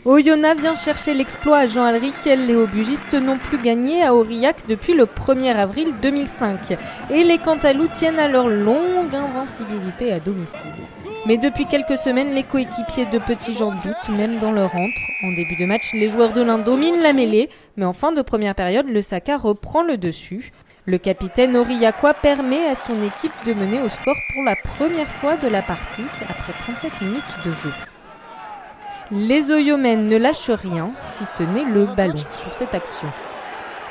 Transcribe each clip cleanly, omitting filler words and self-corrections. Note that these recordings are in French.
Oyonnax vient chercher l'exploit à Jean Alric. Les Aubugistes n'ont plus gagné à Aurillac depuis le 1er avril 2005. Et les Cantalous tiennent à leur longue invincibilité à domicile. Mais depuis quelques semaines, les coéquipiers de Petit Jean doutent, même dans leur antre. En début de match, les joueurs de l'Ain dominent la mêlée, mais en fin de première période, le Saka reprend le dessus. Le capitaine aurillacois permet à son équipe de mener au score pour la première fois de la partie, après 37 minutes de jeu. Les Oyomènes ne lâchent rien, si ce n'est le ballon sur cette action.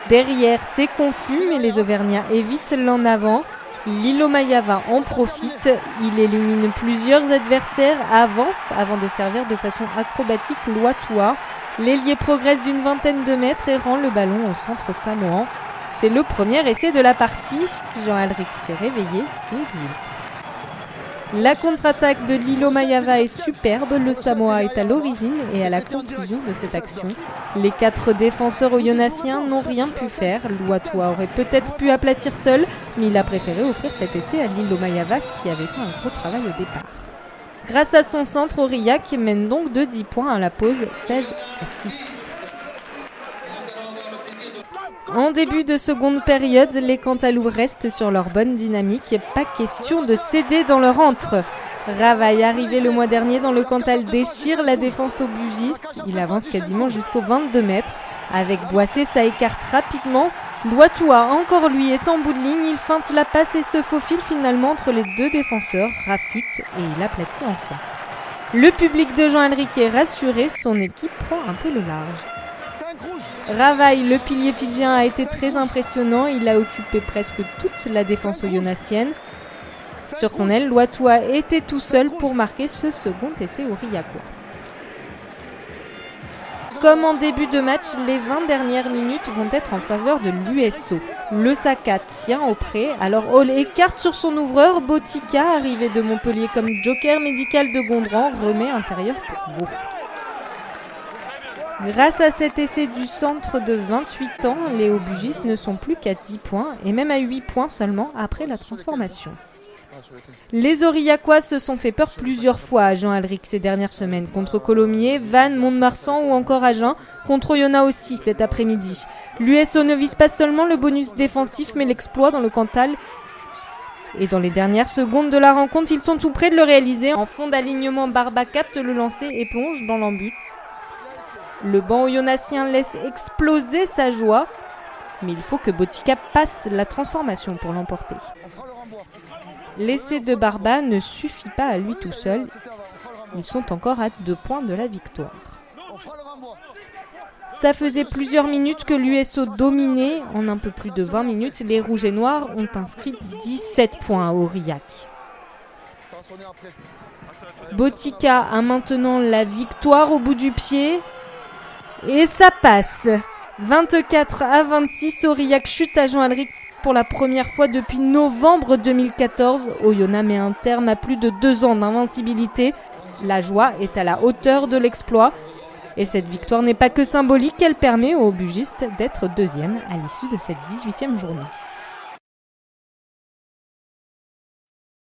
Derrière, c'est confus, mais les Auvergnats évitent l'en avant. Lilo Mayava en profite, il élimine plusieurs adversaires, avance avant de servir de façon acrobatique Loitoa. L'ailier progresse d'une vingtaine de mètres et rend le ballon au centre samoan. C'est le premier essai de la partie. Jean Alric s'est réveillé et exulte. La contre-attaque de Lilo Mayava est superbe. Le Samoa est à l'origine et à la conclusion de cette action. Les 4 défenseurs oyonnaciens n'ont rien pu faire. Loitoa aurait peut-être pu aplatir seul, mais il a préféré offrir cet essai à Lilo Mayava qui avait fait un gros travail au départ. Grâce à son centre, Aurillac mène donc de 10 points à la pause, 16-6. En début de seconde période, les Cantalous restent sur leur bonne dynamique. Pas question de céder dans leur antre. Ravaille, arrivé le mois dernier dans le Cantal, déchire la défense aubugiste. Il avance quasiment jusqu'aux 22 mètres. Avec Boissé, ça écarte rapidement. Loitoa, encore lui, est en bout de ligne. Il feinte la passe et se faufile finalement entre les 2 défenseurs. Rafute et il aplatit enfin. Le public de Jean Alric est rassuré. Son équipe prend un peu le large. Ravaille, le pilier fidjien, a été très impressionnant. Il a occupé presque toute la défense oyonnacienne. Sur son aile, Loitoa était tout seul pour marquer ce second essai aurillacois. Comme en début de match, les 20 dernières minutes vont être en faveur de l'USO. Le Saka tient au pré, alors Hall écarte sur son ouvreur. Botica, arrivé de Montpellier comme joker médical de Gondran, remet intérieur pour Vaud. Grâce à cet essai du centre de 28 ans, les Aubugistes ne sont plus qu'à 10 points et même à 8 points seulement après la transformation. Les Aurillacois se sont fait peur plusieurs fois à Jean Alric ces dernières semaines, contre Colomiers, Vannes, Mont-de-Marsan ou encore Agen, contre Oyonnax aussi cet après-midi. L'USO ne vise pas seulement le bonus défensif mais l'exploit dans le Cantal. Et dans les dernières secondes de la rencontre, ils sont tout près de le réaliser. En fond d'alignement, Barba capte le lancer et plonge dans l'embut. Le banc oyonnacien laisse exploser sa joie, mais il faut que Botica passe la transformation pour l'emporter. L'essai de Barba ne suffit pas à lui tout seul. Ils sont encore à 2 points de la victoire. Ça faisait plusieurs minutes que l'USO dominait. En un peu plus de 20 minutes, les Rouges et Noirs ont inscrit 17 points à Aurillac. Botica a maintenant la victoire au bout du pied. Et ça passe. 24-26, Aurillac chute à Jean Alric pour la première fois depuis novembre 2014. Oyonnax met un terme à plus de 2 ans d'invincibilité. La joie est à la hauteur de l'exploit. Et cette victoire n'est pas que symbolique, elle permet aux Aubugistes d'être 2e à l'issue de cette 18e journée.